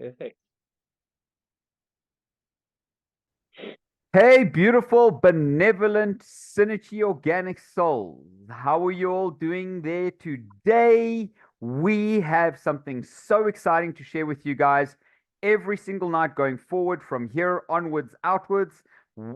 Perfect. Hey, beautiful, benevolent, synergy organic souls. How are you all doing there today? We have something so exciting to share with you guys every single night going forward from here onwards, outwards,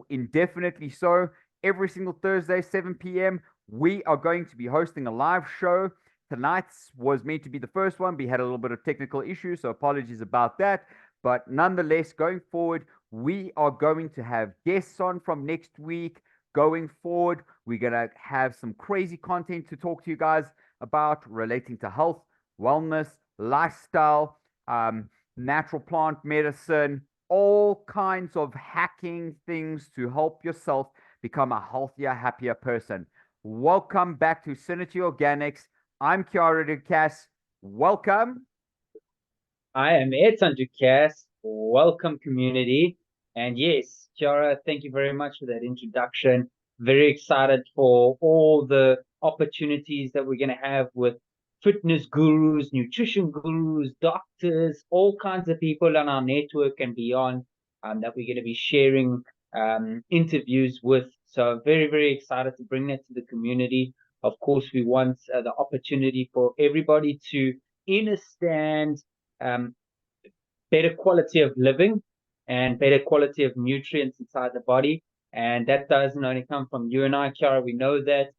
indefinitely so. Every single Thursday, 7 p.m., we are going to be hosting a live show. Tonight's was meant to be the first one. We had a little bit of technical issues, so apologies about that. But nonetheless, going forward, we are going to have guests on from next week. Going forward, we're going to have some crazy content to talk to you guys about relating to health, wellness, lifestyle, natural plant medicine, all kinds of hacking things to help yourself become a healthier, happier person. Welcome back to Synergy Organics. I'm THURADAY. Welcome. I am Edson Ducasse. Welcome, community. And yes, Kiara, thank you very much for that introduction. Very excited for all the opportunities that we're going to have with fitness gurus, nutrition gurus, doctors, all kinds of people on our network and beyond that we're going to be sharing interviews with. So very, very excited to bring that to the community. Of course, we want the opportunity for everybody to understand um, better quality of living and better quality of nutrients inside the body. And that doesn't only come from you and I, Kiara. We know that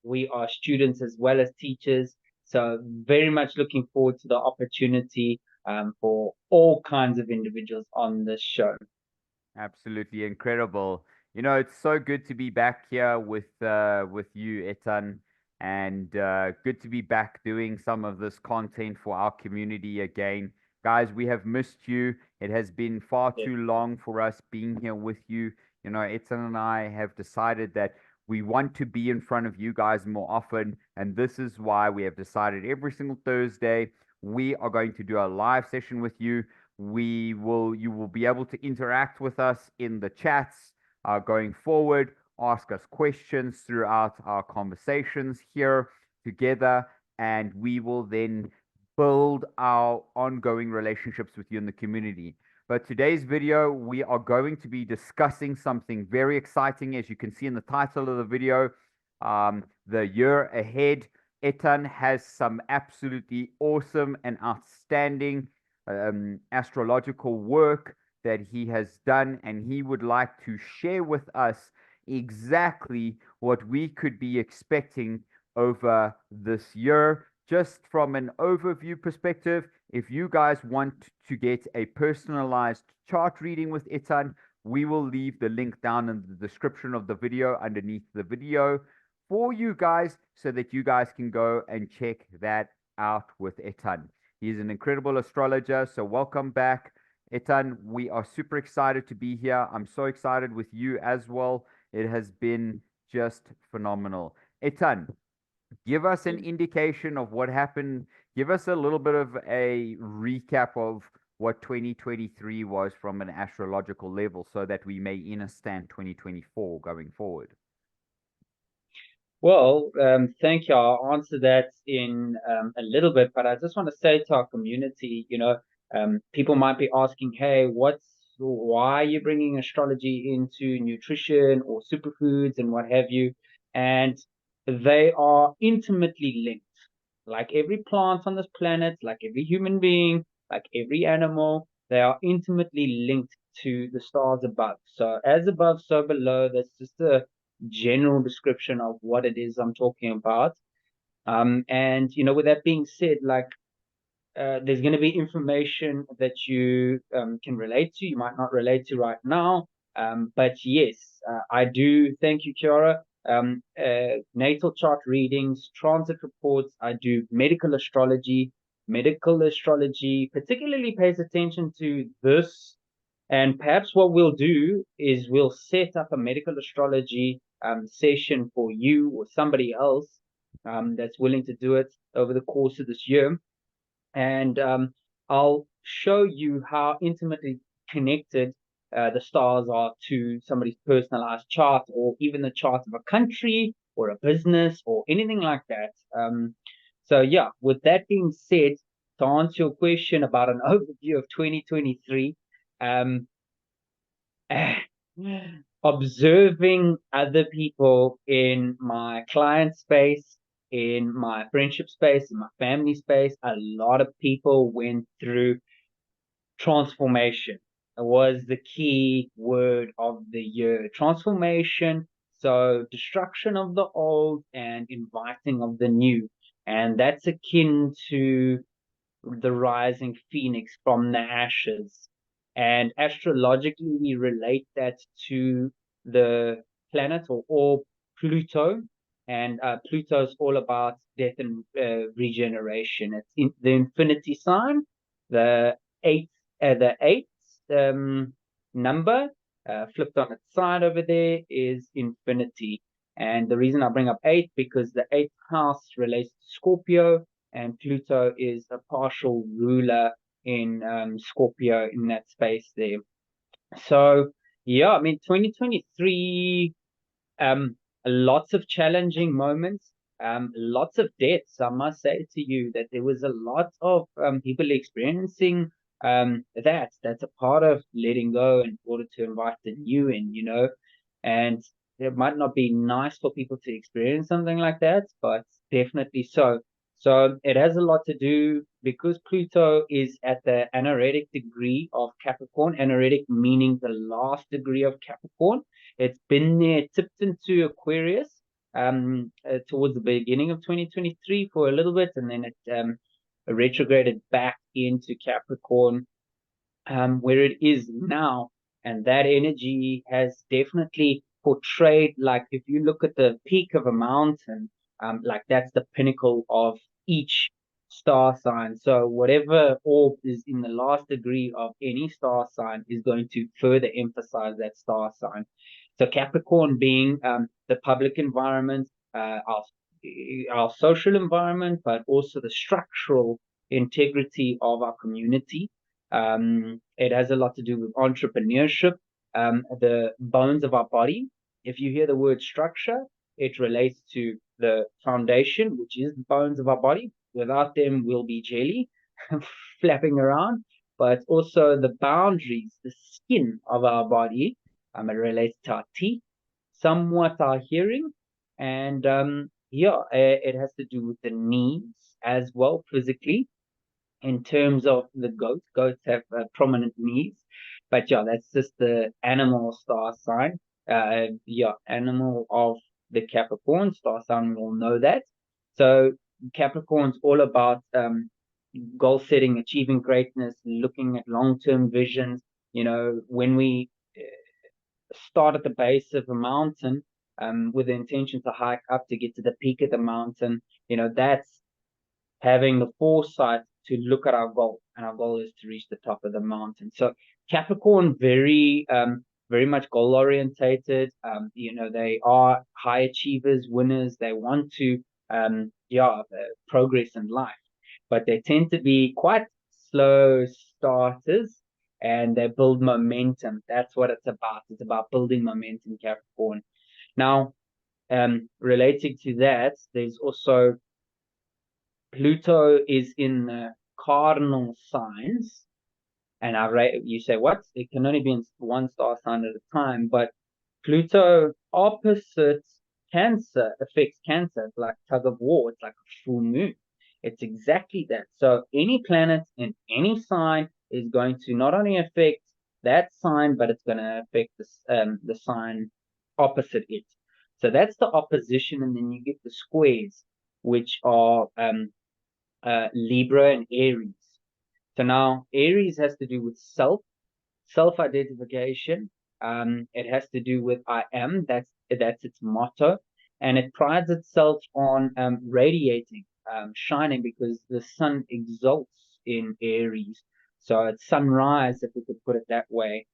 we are students as well as teachers. So very much looking forward to the opportunity for all kinds of individuals on this show. Absolutely incredible. It's so good to be back here with you, Etan, and good to be back doing some of this content for our community again. Guys, we have missed you. It has been far Yeah. too long for us being here with you. Etan and I have decided that we want to be in front of you guys more often, and this is why we have decided every single Thursday we are going to do a live session with you. You will be able to interact with us in the chats going forward, ask us questions throughout our conversations here together, and we will then build our ongoing relationships with you in the community. But today's video, we are going to be discussing something very exciting. As you can see in the title of the video, the year ahead. Etan has some absolutely awesome and outstanding astrological work that he has done, and he would like to share with us exactly what we could be expecting over this year. Just from an overview perspective, if you guys want to get a personalized chart reading with Etan, we will leave the link down in the description of the video underneath the video for you guys so that you guys can go and check that out with Etan. He's an incredible astrologer. So welcome back, Etan. We are super excited to be here. I'm so excited with you as well. It has been just phenomenal. Etan, give us an indication of what happened. Give us a little bit of a recap of what 2023 was from an astrological level so that we may understand 2024 going forward. Well, thank you. I'll answer that in a little bit, but I just want to say to our community, people might be asking, hey, why are you bringing astrology into nutrition or superfoods and what have you? And they are intimately linked. Like every plant on this planet, like every human being, like every animal, they are intimately linked to the stars above. So as above, so below. That's just a general description of what it is I'm talking about. And with that being said, like there's going to be information that you can relate to. You might not relate to right now, but yes, I do. Thank you, Kiara. Natal chart readings, transit reports. I do medical astrology. Medical astrology particularly pays attention to this, and perhaps what we'll do is we'll set up a medical astrology session for you or somebody else that's willing to do it over the course of this year. And I'll show you how intimately connected the stars are to somebody's personalized chart, or even the chart of a country or a business or anything like that. So yeah, with that being said, to to answer your question about an overview of 2023, observing other people in my client space, in my friendship space, in my family space, a lot of people went through transformation. It was the key word of the year. Transformation. So destruction of the old and inviting of the new. And that's akin to the rising phoenix from the ashes. And astrologically, we relate that to the planet or Pluto. And Pluto is all about death and regeneration. It's in the infinity sign, the eighth number flipped on its side over there is infinity. And the reason I bring up eight, because the eighth house relates to Scorpio, and Pluto is a partial ruler in Scorpio in that space there. So yeah, I mean 2023, lots of challenging moments, lots of deaths. I must say to you that there was a lot of people experiencing that's a part of letting go in order to invite the new in, and it might not be nice for people to experience something like that, but definitely so. So it has a lot to do because Pluto is at the anaretic degree of Capricorn, anaretic meaning the last degree of Capricorn. It's been there, tipped into Aquarius towards the beginning of 2023 for a little bit, and then it retrograded back into Capricorn, where it is now. And that energy has definitely portrayed, like if you look at the peak of a mountain, like that's the pinnacle of each star sign. So whatever orb is in the last degree of any star sign is going to further emphasize that star sign. So Capricorn being the public environment, our social environment, but also the structural integrity of our community. It has a lot to do with entrepreneurship, the bones of our body. If you hear the word structure, it relates to the foundation, which is the bones of our body. Without them, we'll be jelly flapping around. But also the boundaries, the skin of our body. It relates to our teeth, somewhat our hearing, and yeah, it has to do with the knees as well physically in terms of the goats. Goats have prominent knees, but yeah, that's just the animal star sign. Yeah, animal of the Capricorn star sign. We all know that. So Capricorn's all about goal setting, achieving greatness, looking at long-term visions. When we start at the base of a mountain with the intention to hike up to get to the peak of the mountain, that's having the foresight to look at our goal, and our goal is to reach the top of the mountain. So Capricorn, very much goal orientated. They are high achievers, winners. They want to progress in life, but they tend to be quite slow starters, and they build momentum. That's what it's about. It's about building momentum, Capricorn. Now, related to that, there's also Pluto is in the cardinal signs, and you say what? It can only be in one star sign at a time, but Pluto opposite Cancer affects Cancer. It's like tug of war. It's like a full moon. It's exactly that. So any planet in any sign is going to not only affect that sign, but it's going to affect the sign opposite it. So that's the opposition, and then you get the squares, which are Libra and Aries. So now Aries has to do with self-identification. It has to do with I am. That's its motto, and it prides itself on radiating, shining, because the sun exalts in Aries. So it's sunrise, if we could put it that way.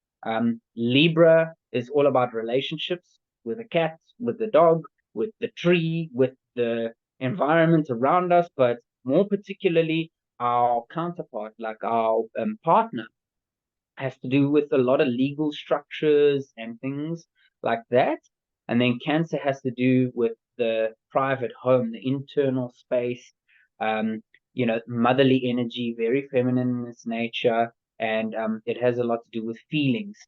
Libra is all about relationships with a cat, with the dog, with the tree, with the environment around us, but more particularly our counterpart, like our partner, has to do with a lot of legal structures and things like that. And then Cancer has to do with the private home, the internal space, motherly energy, very feminine in its nature, and it has a lot to do with feelings.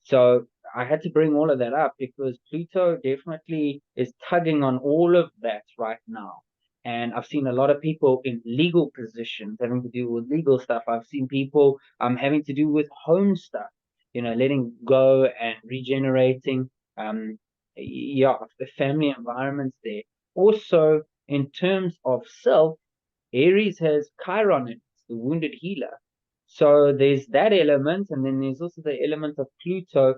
So I had to bring all of that up because Pluto definitely is tugging on all of that right now. And I've seen a lot of people in legal positions having to do with legal stuff. I've seen people having to do with home stuff, letting go and regenerating. Um, yeah, the family environments there. Also, in terms of self, Aries has Chiron in it, the wounded healer. So there's that element, and then there's also the element of Pluto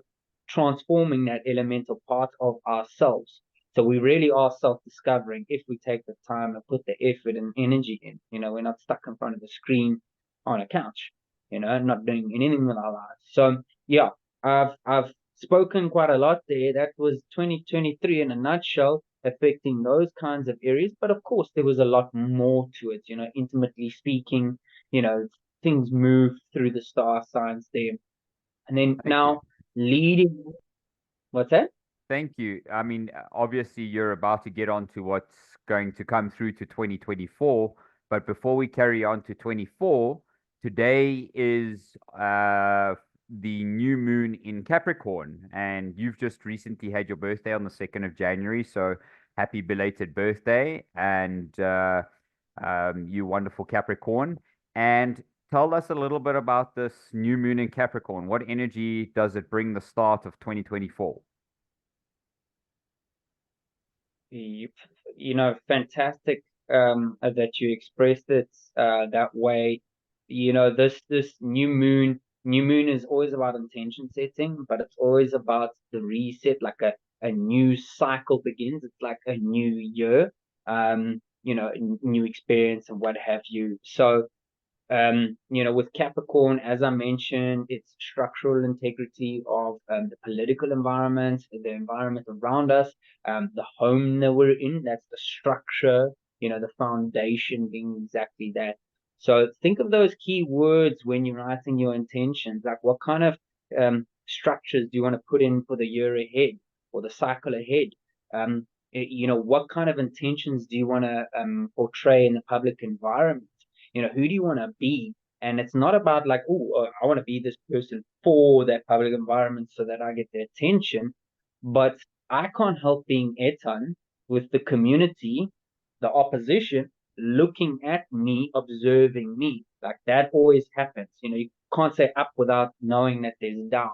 transforming that elemental part of ourselves. So we really are self-discovering if we take the time and put the effort and energy in. We're not stuck in front of a screen on a couch, not doing anything with our lives. So yeah, I've spoken quite a lot there. That was 2023 in a nutshell, affecting those kinds of areas. But of course, there was a lot more to it, intimately speaking, things move through the star signs there. And then Thank you. now leading, what's that? Thank you. I mean, obviously, you're about to get on to what's going to come through to 2024. But before we carry on to 24, today is the new moon in Capricorn. And you've just recently had your birthday on the 2nd of January. So happy belated birthday. And you wonderful Capricorn. And tell us a little bit about this new moon in Capricorn. What energy does it bring the start of 2024? Fantastic that you expressed it that way. This new moon is always about intention setting, but it's always about the reset, like a new cycle begins. It's like a new year, new experience and what have you. So with Capricorn, as I mentioned, it's structural integrity of the political environment, the environment around us, the home that we're in. That's the structure, the foundation being exactly that. So think of those key words when you're writing your intentions. Like, what kind of structures do you want to put in for the year ahead or the cycle ahead? What kind of intentions do you want to portray in the public environment? Who do you want to be? And it's not about like, oh, I want to be this person for that public environment so that I get their attention. But I can't help being Etan with the community, the opposition, looking at me, observing me. Like that always happens. You can't say up without knowing that there's down,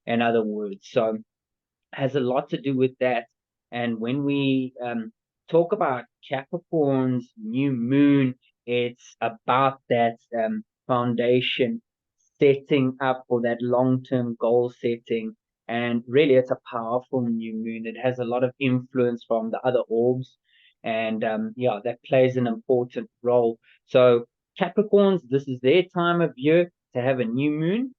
in other words. So has a lot to do with that. And when we talk about Capricorn's new moon, it's about that foundation setting up for that long-term goal setting. And really, it's a powerful new moon. It has a lot of influence from the other orbs. And yeah, that plays an important role. So, Capricorns, this is their time of year to have a new moon.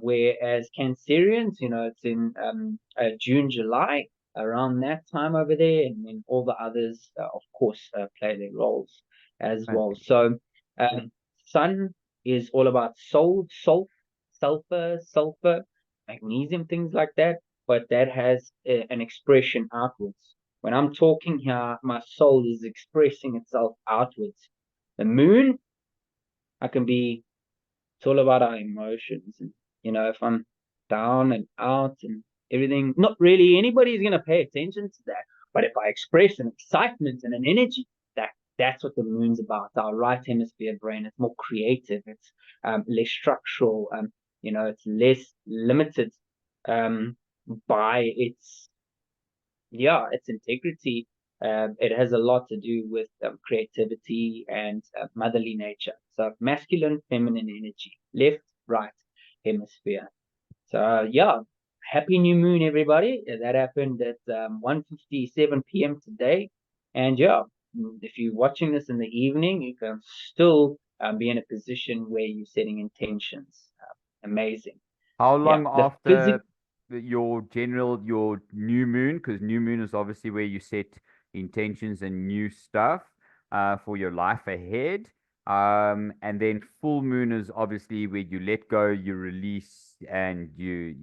Whereas Cancerians, it's in June, July, around that time over there, and then all the others, of course, play their roles as well. So, Sun is all about sulfur, magnesium, things like that, but that has an expression outwards. When I'm talking here, my soul is expressing itself outwards. The moon, I can be it's all about our emotions. And, if I'm down and out and everything, not really anybody's going to pay attention to that. But if I express an excitement and an energy, that's what the moon's about. Our right hemisphere brain, it's more creative. It's less structural. It's less limited by its integrity. It has a lot to do with creativity and motherly nature. So masculine, feminine energy, left, right hemisphere. So yeah, happy new moon, everybody. That happened at 1:57 p.m. today. And yeah, if you're watching this in the evening, you can still be in a position where you're setting intentions. Amazing. How Yeah, long the physical. after your new moon? Because new moon is obviously where you set intentions and new stuff for your life ahead. And then full moon is obviously where you let go, you release, and you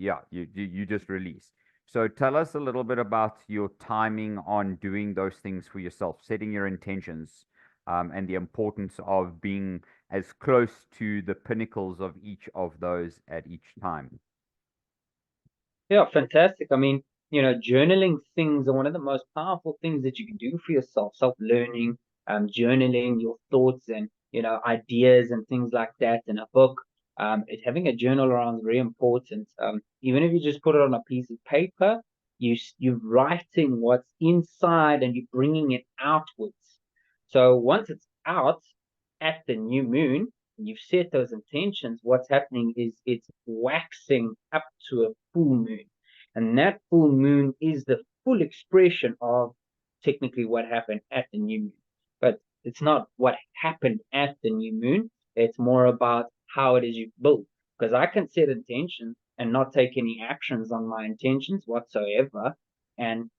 just release. So tell us a little bit about your timing on doing those things for yourself, setting your intentions. and the importance of being as close to the pinnacles of each of those at each time. Yeah, fantastic. I mean, journaling things are one of the most powerful things that you can do for yourself. Self-learning, journaling your thoughts and, ideas and things like that in a book. Having a journal around is very important. Even if you just put it on a piece of paper, you're writing what's inside and you're bringing it outwards. So once it's out at the new moon, you've set those intentions, what's happening is it's waxing up to a full moon. And that full moon is the full expression of technically what happened at the new moon. But it's not what happened at the new moon. It's more about how it is you build. Because I can set intentions and not take any actions on my intentions whatsoever and,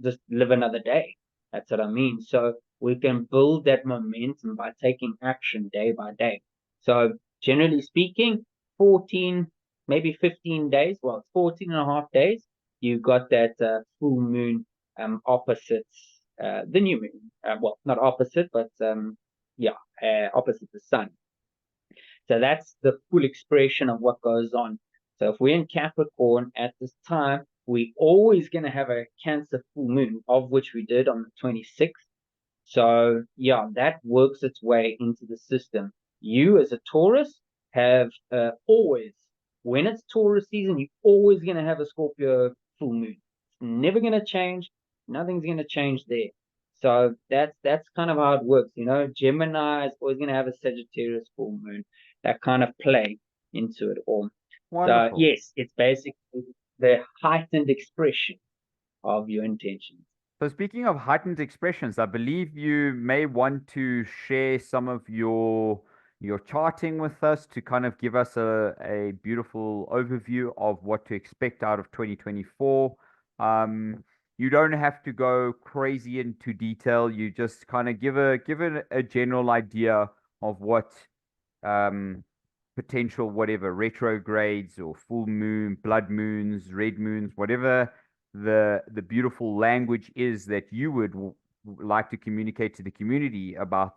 just live another day. That's what I mean. So we can build that momentum by taking action day by day. So generally speaking, 14, maybe 15 days, well, it's 14 and a half days, you got that full moon opposites the new moon. Well, not opposite, but opposite the sun. So that's the full expression of what goes on. So if we're in Capricorn at this time, we're always going to have a Cancer full moon, of which we did on the 26th. So yeah, that works its way into the system. You as a Taurus have always, when it's Taurus season, you're always going to have a Scorpio full moon. It's never going to change. Nothing's going to change there. So that's kind of how it works. Gemini is always going to have a Sagittarius full moon. That kind of play into it all. So Wonderful. yes, it's basically the heightened expression of your intentions. So speaking of heightened expressions, I believe you may want to share some of your charting with us to kind of give us a beautiful overview of what to expect out of 2024. You don't have to go crazy into detail. You just kind of give a general idea of what potential whatever retrogrades or full moon, blood moons, red moons, whatever the beautiful language is that you would like to communicate to the community about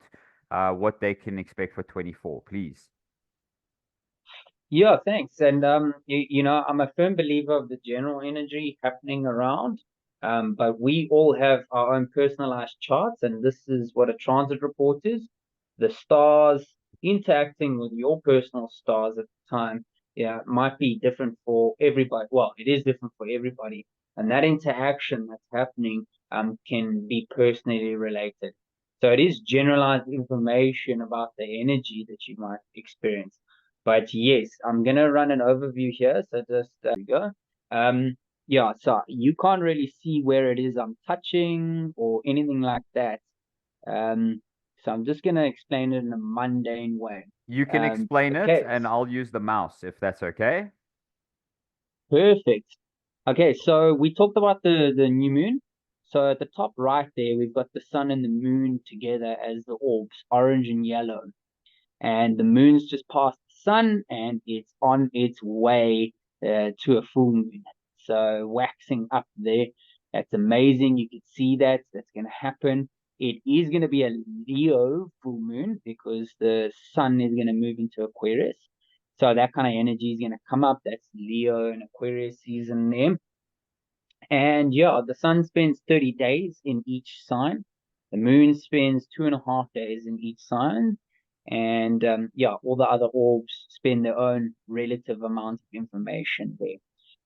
what they can expect for 24, please. Yeah, thanks. And I'm a firm believer of the general energy happening around. But we all have our own personalized charts, and this is what a transit report is. The stars interacting with your personal stars at the time, yeah, might be different for everybody. Well, it is different for everybody. And that interaction that's happening can be personally related. So it is generalized information about the energy that you might experience. But yes, I'm gonna run an overview here. So just we go. Yeah, so you can't really see where it is I'm touching or anything like that. So I'm just gonna explain it in a mundane way. You can explain it, Okay, and I'll use the mouse if that's okay. perfect. Okay, so we talked about the new moon. So at the top right there, we've got the sun and the moon together as the orbs, orange and yellow. And the moon's just past the sun and it's on its way to a full moon. So waxing up there, that's amazing. You can see that's going to happen. It is going to be a Leo full moon because the sun is going to move into Aquarius. So that kind of energy is going to come up. That's Leo and Aquarius season there. And yeah, the sun spends 30 days in each sign. The moon spends 2.5 days in each sign. And yeah, all the other orbs spend their own relative amount of information there.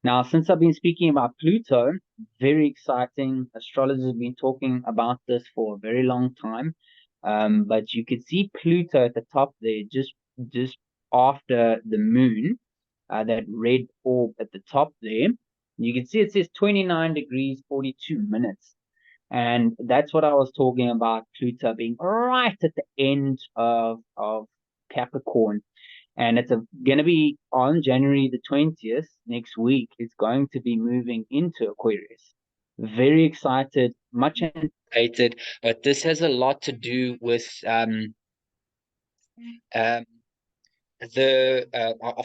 Now, since I've been speaking about Pluto, very exciting. Astrologers have been talking about this for a very long time. But you could see Pluto at the top there, just after the moon, that red orb at the top there. You can see it says 29 degrees 42 minutes. And that's what I was talking about, Pluto being right at the end of Capricorn. And it's going to be on January the 20th, next week. It's going to be moving into Aquarius. Very excited, much anticipated. But this has a lot to do with um, our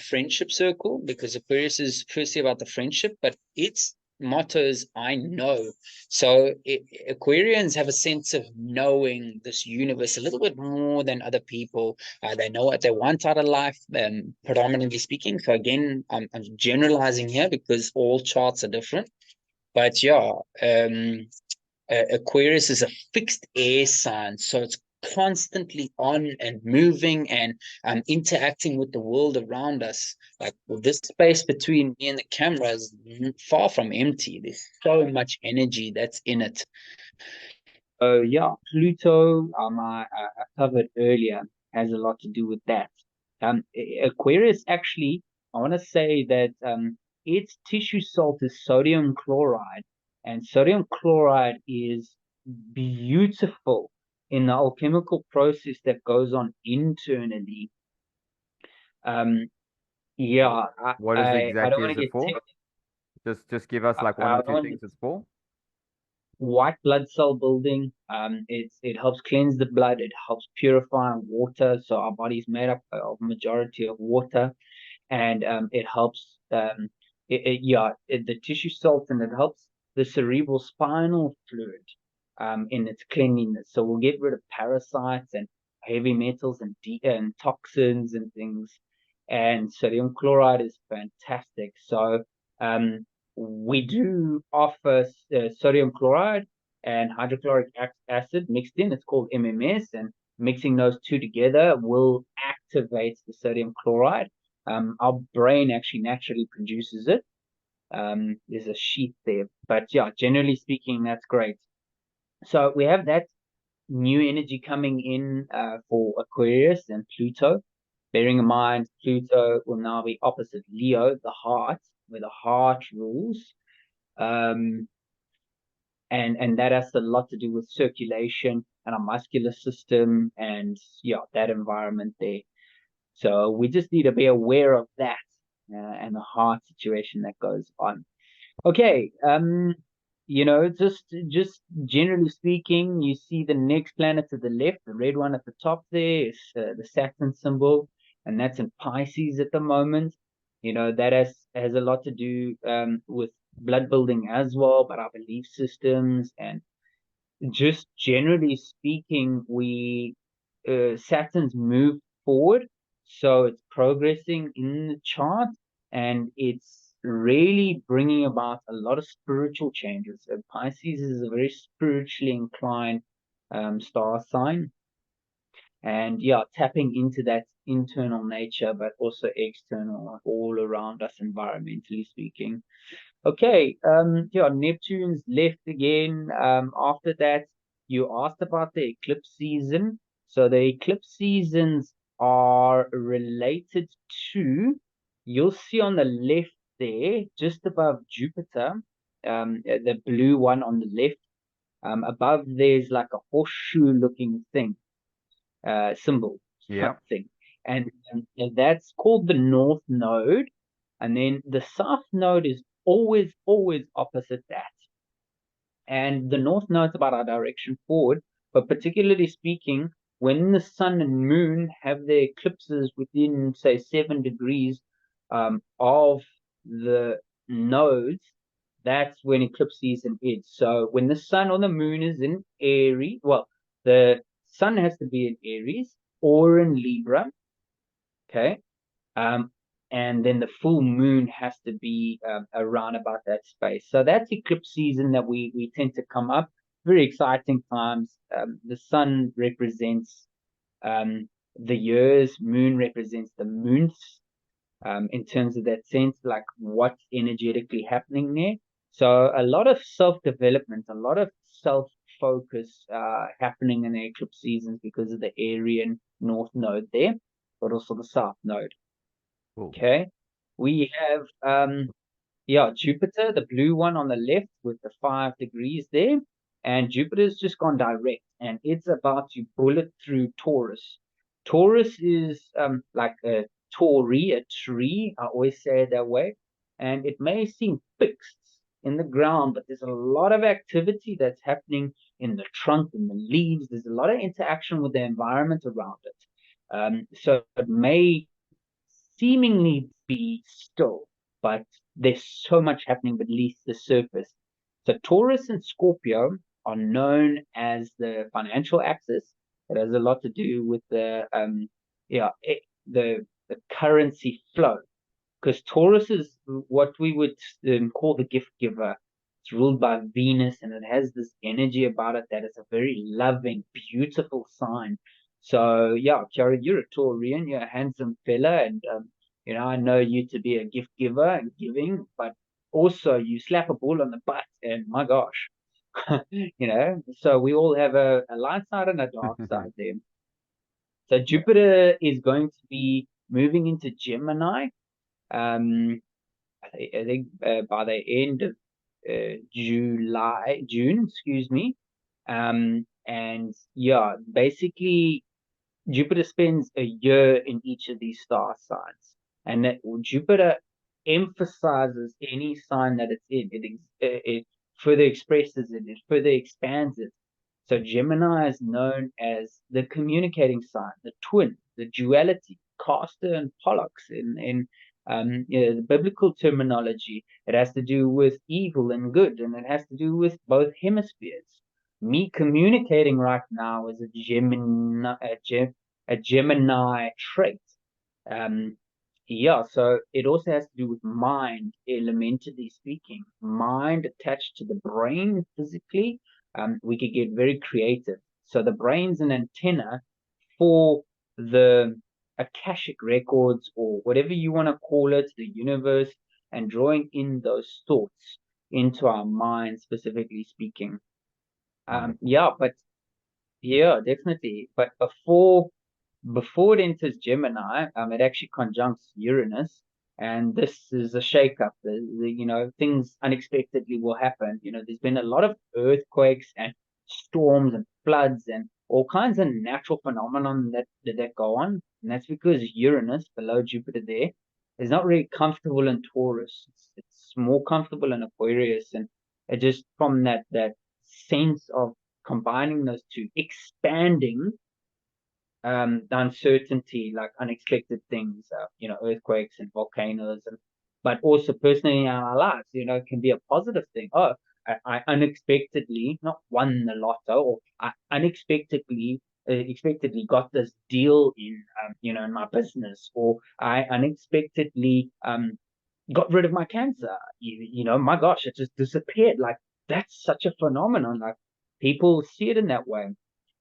friendship circle, because Aquarius is firstly about the friendship, but it's mottos I know. So Aquarians have a sense of knowing this universe a little bit more than other people. They know what they want out of life, predominantly speaking. So again, I'm generalizing here because all charts are different. But yeah, Aquarius is a fixed air sign, so it's constantly on and moving and interacting with the world around us. Like, well, this space between me and the camera is far from empty. There's so much energy that's in it. Yeah, Pluto, I covered earlier, has a lot to do with that. Aquarius actually, I want to say that its tissue salt is sodium chloride, and sodium chloride is beautiful in the alchemical process that goes on internally. Yeah, What is I don't exactly want is to it get for? Just give us like one I or don't two want things it's for. white blood cell building. It helps cleanse the blood. It helps purify water. So our body's made up of majority of water, and it helps. The tissue salt, and it helps the cerebral spinal fluid in its cleanliness. So we'll get rid of parasites and heavy metals and toxins and things. And sodium chloride is fantastic. So um, we do offer sodium chloride and hydrochloric acid mixed in. It's called MMS, and mixing those two together will activate the sodium chloride. Our brain actually naturally produces it. There's a sheet there, but yeah, generally speaking, that's great. So we have that new energy coming in for Aquarius and Pluto. Bearing in mind, Pluto will now be opposite Leo, the heart, where the heart rules. Um, and that has a lot to do with circulation and our muscular system and yeah, that environment there. So we just need to be aware of that and the heart situation that goes on. Okay, just generally speaking, you see the next planet to the left, the red one at the top there is the Saturn symbol, and that's in Pisces at the moment. That has a lot to do with blood building as well, but our belief systems and just generally speaking, we Saturn's moved forward, so it's progressing in the chart, and it's really bringing about a lot of spiritual changes. So Pisces is a very spiritually inclined star sign, and yeah, tapping into that internal nature, but also external, all around us, environmentally speaking. Okay, yeah, Neptune's left again. After that, you asked about the eclipse season. So the eclipse seasons are related to, you'll see on the left there, just above Jupiter, the blue one on the left. Above there's like a horseshoe looking thing, symbol Yeah. thing. And that's called the North Node. And then the South Node is always opposite that. And the North Node's about our direction forward, but particularly speaking, when the sun and moon have their eclipses within, say, 7 degrees of the nodes, that's when eclipse season is. So when the sun or the moon is in Aries, well, the sun has to be in Aries or in Libra, okay? Um, and then the full moon has to be around about that space. So that's eclipse season that we tend to come up. Very exciting times. The sun represents the years, moon represents the moons in terms of that sense, like what's energetically happening there. So a lot of self-development, a lot of self-focus happening in the eclipse seasons because of the Aryan north node there, but also the south node. Cool. Okay. We have Jupiter, the blue one on the left with the 5 degrees there. And Jupiter's just gone direct and it's about to bullet through Taurus. Taurus is like a Tory, a tree. I always say it that way. And it may seem fixed in the ground, but there's a lot of activity that's happening in the trunk, in the leaves. There's a lot of interaction with the environment around it. So it may seemingly be still, but there's so much happening beneath the surface. So Taurus and Scorpio are known as the financial axis. It has a lot to do with the the currency flow, because Taurus is what we would call the gift giver. It's ruled by Venus, and it has this energy about it that is a very loving, beautiful sign. So yeah, Kiara, you're a Taurian, you're a handsome fella, and I know you to be a gift giver and giving, but also you slap a ball on the butt, and my gosh, so we all have a light side and a dark side there. So Jupiter is going to be moving into Gemini. I think by the end of June, excuse me. And yeah, basically Jupiter spends a year in each of these star signs, and that Jupiter emphasizes any sign that it's in. It further expresses it, it further expands it. So Gemini is known as the communicating sign, the twin, the duality, Castor and Pollux in the biblical terminology. It has to do with evil and good, and it has to do with both hemispheres. Me communicating right now is a Gemini trait. So it also has to do with mind, elementally speaking, mind attached to the brain physically. We could get very creative. So the brain's an antenna for the Akashic records, or whatever you want to call it, the universe, and drawing in those thoughts into our mind, specifically speaking. Definitely. But before it enters Gemini, it actually conjuncts Uranus, and this is a shakeup. Things unexpectedly will happen. There's been a lot of earthquakes and storms and floods and all kinds of natural phenomenon that go on, and that's because Uranus, below Jupiter, there is not really comfortable in Taurus. It's more comfortable in Aquarius, and it just from that sense of combining those two, expanding the uncertainty, like unexpected things, earthquakes and volcanoes, but also personally in our lives, it can be a positive thing. Oh, I unexpectedly not won the lotto, or I unexpectedly got this deal in my business, or I unexpectedly got rid of my cancer. My gosh, it just disappeared. Like, that's such a phenomenon. Like, people see it in that way.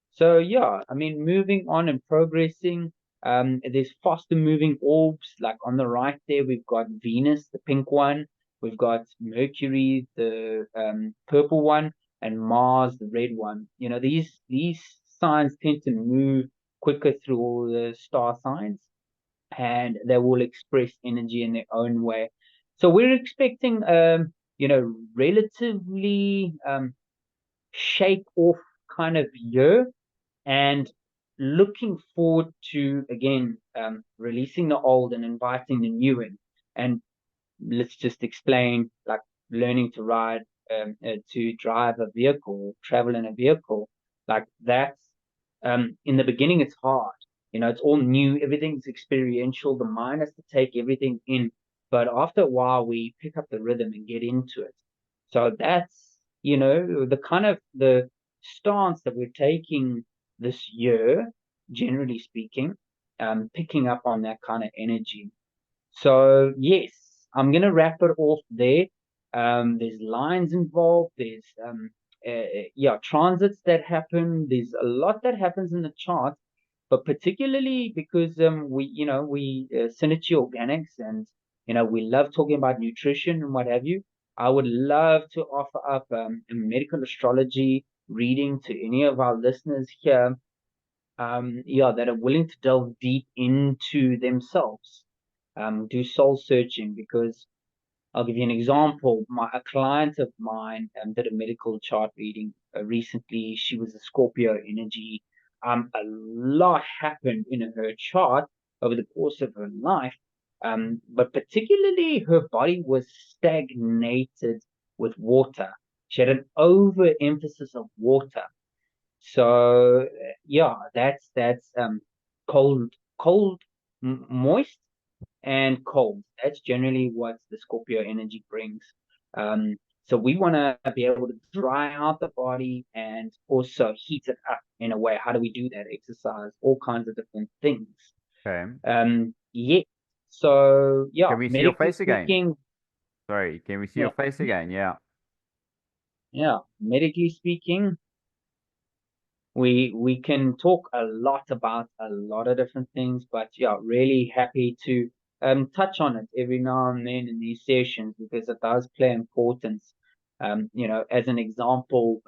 So yeah, I mean, moving on and progressing. There's faster moving orbs. Like on the right there, we've got Venus, the pink one. We've got Mercury, the purple one, and Mars, the red one. These signs tend to move quicker through all the star signs, and they will express energy in their own way. So we're expecting, relatively shake off kind of year, and looking forward to, again, releasing the old and inviting the new in. And let's just explain, like learning to ride, to drive a vehicle, travel in a vehicle, like that's, in the beginning, it's hard. It's all new, everything's experiential, the mind has to take everything in. But after a while, we pick up the rhythm and get into it. So that's, the kind of the stance that we're taking this year, generally speaking, picking up on that kind of energy. So yes, I'm gonna wrap it off there. There's lines involved. There's transits that happen. There's a lot that happens in the chart, but particularly because we synerchiorganics, and we love talking about nutrition and what have you. I would love to offer up a medical astrology reading to any of our listeners here, that are willing to delve deep into themselves, do soul searching. Because I'll give you an example. A client of mine did a medical chart reading recently. She was a Scorpio energy. A lot happened in her chart over the course of her life, but particularly her body was stagnated with water. She had an overemphasis of water. So yeah, that's cold, moist, and cold. That's generally what the Scorpio energy brings. So we want to be able to dry out the body and also heat it up in a way. How do we do that? Exercise, all kinds of different things. Okay. Yeah. So yeah, Can we see your medically face again? speaking, Sorry, can we see yeah, your face again? Yeah. yeah, medically speaking, we can talk a lot about a lot of different things, but yeah, really happy to touch on it every now and then in these sessions because it does play importance. As an example,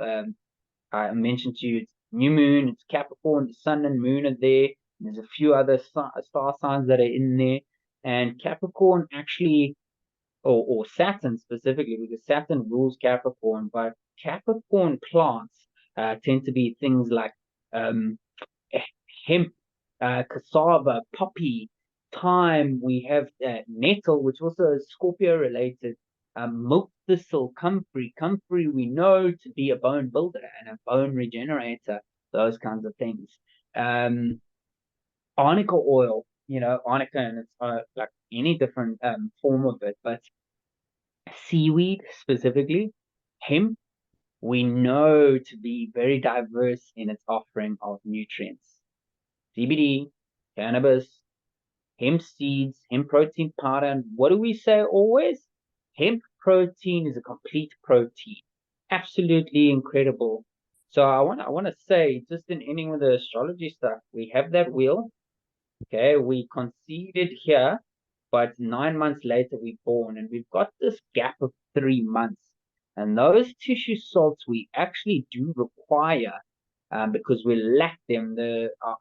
I mentioned to you it's new moon, it's Capricorn, the sun and moon are there. There's a few other star signs that are in there, and Capricorn actually, or Saturn specifically, because Saturn rules Capricorn, but Capricorn plants tend to be things like um, hemp, cassava, poppy, thyme. We have nettle, which also is Scorpio related. Milk thistle, comfrey. Comfrey we know to be a bone builder and a bone regenerator, those kinds of things. Arnica oil, arnica and it's like any different form of it, but seaweed specifically, hemp, we know to be very diverse in its offering of nutrients. CBD, cannabis, hemp seeds, hemp protein powder. And what do we say always? Hemp protein is a complete protein. Absolutely incredible. So I want to say, just in ending with the astrology stuff, we have that wheel. Okay, we conceived here, but 9 months later we're born, and we've got this gap of 3 months. And those tissue salts we actually do require because we lack them.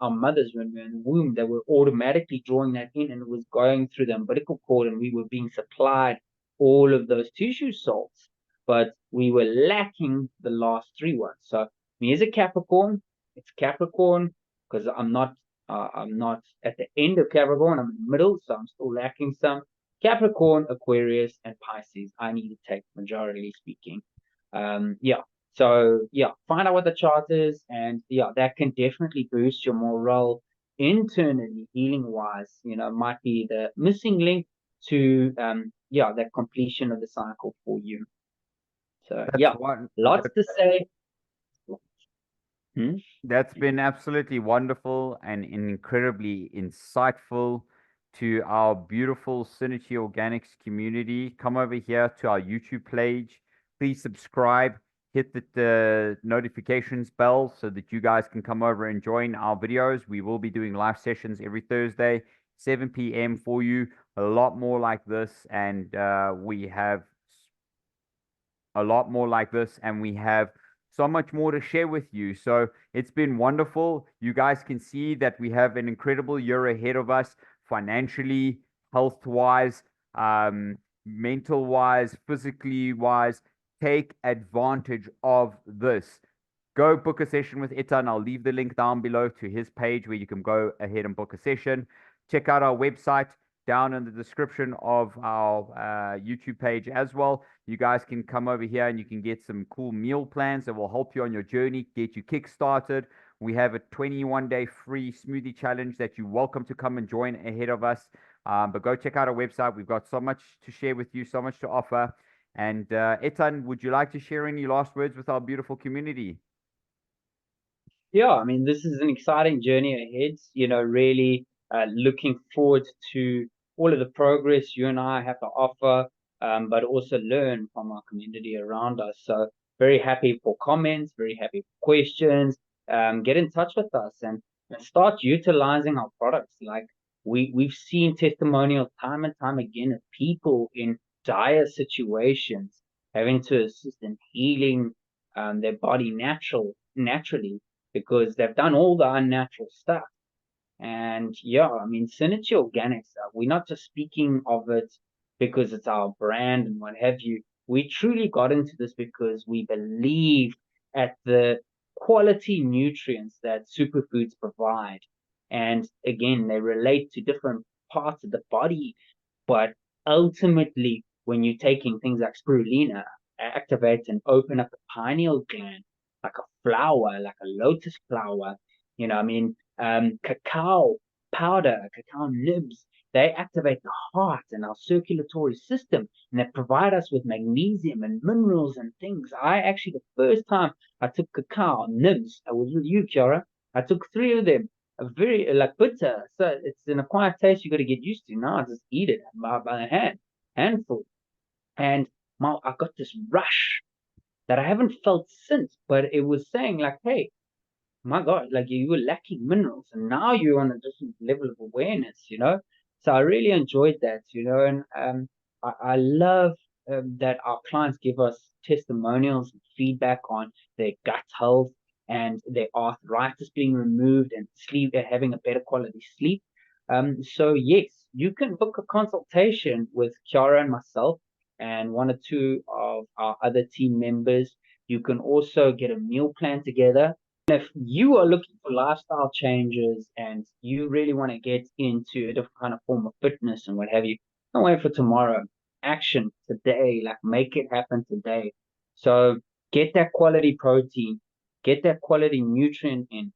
Our mothers, when we were in the womb, they were automatically drawing that in, and it was going through the umbilical cord, and we were being supplied all of those tissue salts, but we were lacking the last three ones. So me as a Capricorn, it's Capricorn because I'm not at the end of Capricorn. I'm in the middle, so I'm still lacking some. Capricorn, Aquarius, and Pisces. I need to take majority speaking. Yeah. So yeah, find out what the chart is, and yeah, that can definitely boost your morale internally, healing wise. Might be the missing link to that completion of the cycle for you. So That's yeah, one. lots to say. Hmm? That's been absolutely wonderful and incredibly insightful to our beautiful Synergy Organics community. Come over here to our YouTube page. Please subscribe, hit the notifications bell so that you guys can come over and join our videos. We will be doing live sessions every Thursday, 7 p.m. for you. A lot more like this, and we have a lot more like this, and we have so much more to share with you. So it's been wonderful. You guys can see that we have an incredible year ahead of us, financially, health wise, mental wise, physically wise. Take advantage of this. Go book a session with Etan. I'll leave the link down below to his page where you can go ahead and book a session. Check out our website down in the description of our YouTube page as well. You guys can come over here and you can get some cool meal plans that will help you on your journey, get you kick-started. We have a 21-day free smoothie challenge that you're welcome to come and join ahead of us. But go check out our website. We've got so much to share with you, so much to offer. And Etan, would you like to share any last words with our beautiful community? Yeah, I mean, this is an exciting journey ahead. Really looking forward to all of the progress you and I have to offer, but also learn from our community around us. So very happy for comments, very happy for questions. Get in touch with us and start utilizing our products. Like we've seen testimonials time and time again of people in dire situations having to assist in healing their body naturally because they've done all the unnatural stuff. And yeah, I mean, Synerchi Organics, we're not just speaking of it because it's our brand and what have you. We truly got into this because we believe at the quality nutrients that superfoods provide. And again, they relate to different parts of the body, but ultimately, when you're taking things like spirulina, activate and open up the pineal gland, like a flower, like a lotus flower, I mean, cacao powder, cacao nibs they activate the heart and our circulatory system, and they provide us with magnesium and minerals and things. I actually, the first time I took cacao nibs, I was with you, Kiara. I took 3 of them, a very like bitter, so it's an acquired taste you got to get used to. Now I just eat it by the handful, and I got this rush that I haven't felt since. But it was saying like, hey, my God, like you were lacking minerals, and now you're on a different level of awareness, you know. So I really enjoyed that, you know, and I love that our clients give us testimonials and feedback on their gut health and their arthritis being removed and sleep, having a better quality sleep. So yes, you can book a consultation with Kiara and myself and 1 or 2 of our other team members. You can also get a meal plan together. If you are looking for lifestyle changes and you really want to get into a different kind of form of fitness and what have you, don't wait for tomorrow. Action today, like make it happen today. So get that quality protein, get that quality nutrient in.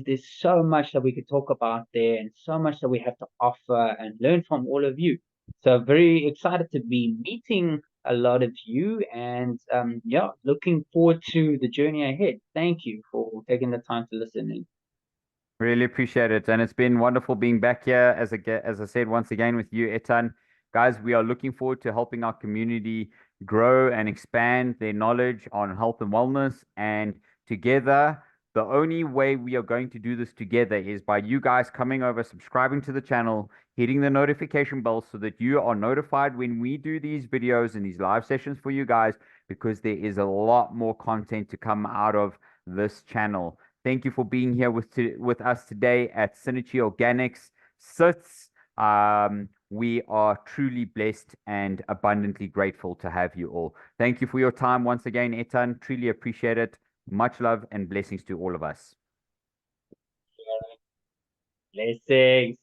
There's so much that we could talk about there, and so much that we have to offer and learn from all of you. So very excited to be meeting a lot of you, and yeah, looking forward to the journey ahead. Thank you for taking the time to listen in. Really appreciate it. And it's been wonderful being back here, as I said, once again with you, Etan. Guys, we are looking forward to helping our community grow and expand their knowledge on health and wellness. And together, the only way we are going to do this together is by you guys coming over, subscribing to the channel, hitting the notification bell so that you are notified when we do these videos and these live sessions for you guys, because there is a lot more content to come out of this channel. Thank you for being here with us today at Synerchiorganics Sits. We are truly blessed and abundantly grateful to have you all. Thank you for your time once again, Etan. Truly appreciate it. Much love and blessings to all of us. Blessings.